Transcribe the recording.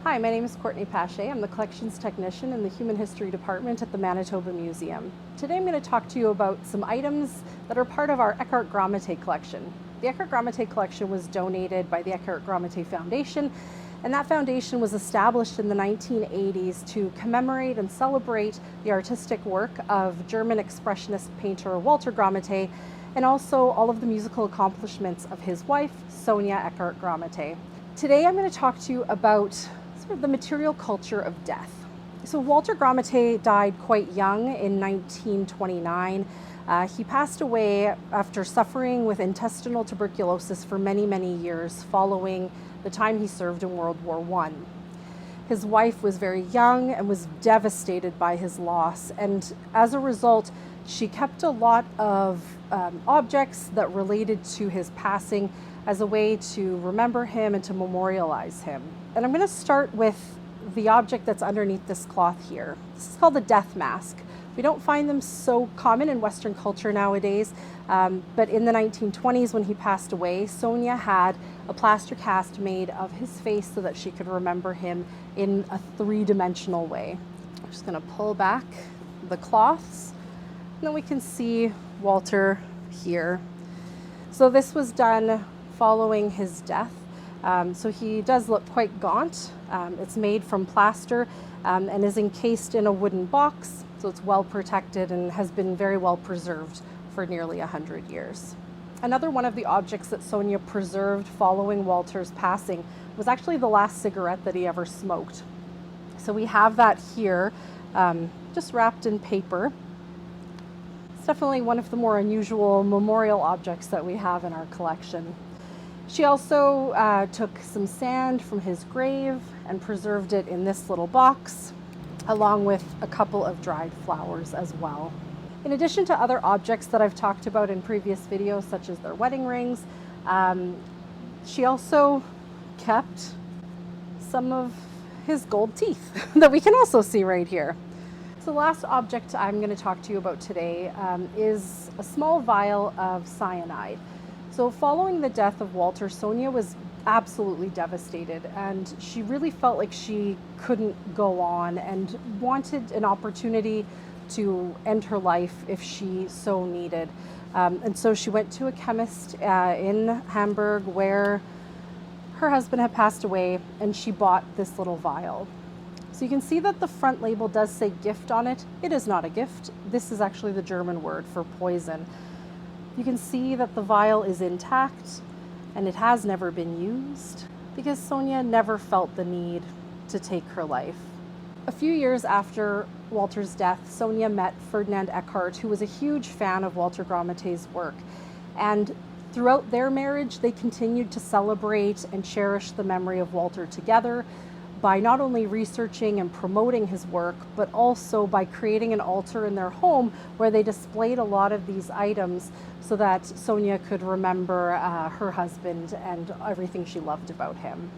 Hi, my name is Courtney Pache. I'm the Collections Technician in the Human History Department at the Manitoba Museum. Today I'm going to talk to you about some items that are part of our Eckhardt-Gramatté Collection. The Eckhardt-Gramatté Collection was donated by the Eckhardt-Gramatté Foundation, and that foundation was established in the 1980s to commemorate and celebrate the artistic work of German expressionist painter Walter Gramatté, and also all of the musical accomplishments of his wife, Sonia Eckhardt-Gramatté. Today I'm going to talk to you about the material culture of death. So Walter Gramatté died quite young in 1929. He passed away after suffering with intestinal tuberculosis for many years following the time he served in World War I. His wife was very young and was devastated by his loss, and as a result she kept a lot of objects that related to his passing as a way to remember him and to memorialize him. And I'm going to start with the object that's underneath this cloth here. This is called a death mask. We don't find them so common in Western culture nowadays, but in the 1920s when he passed away, Sonia had a plaster cast made of his face so that she could remember him in a three-dimensional way. I'm just going to pull back the cloths, and then we can see Walter here. So this was done following his death. So he does look quite gaunt. It's made from plaster and is encased in a wooden box, so it's well protected and has been very well preserved for nearly 100 years. Another one of the objects that Sonia preserved following Walter's passing was actually the last cigarette that he ever smoked. So we have that here, just wrapped in paper. It's definitely one of the more unusual memorial objects that we have in our collection. She also took some sand from his grave and preserved it in this little box, along with a couple of dried flowers as well. In addition to other objects that I've talked about in previous videos, such as their wedding rings, she also kept some of his gold teeth that we can also see right here. So the last object I'm going to talk to you about today is a small vial of cyanide. So following the death of Walter, Sonia was absolutely devastated, and she really felt like she couldn't go on and wanted an opportunity to end her life if she so needed. And so she went to a chemist in Hamburg where her husband had passed away, and she bought this little vial. So you can see that the front label does say gift on it. It is not a gift. This is actually the German word for poison. You can see that the vial is intact and it has never been used because Sonia never felt the need to take her life. A few years after Walter's death, Sonia met Ferdinand Eckhardt, who was a huge fan of Walter Gramatté's work. And throughout their marriage, they continued to celebrate and cherish the memory of Walter together by not only researching and promoting his work, but also by creating an altar in their home where they displayed a lot of these items so that Sonia could remember her husband and everything she loved about him.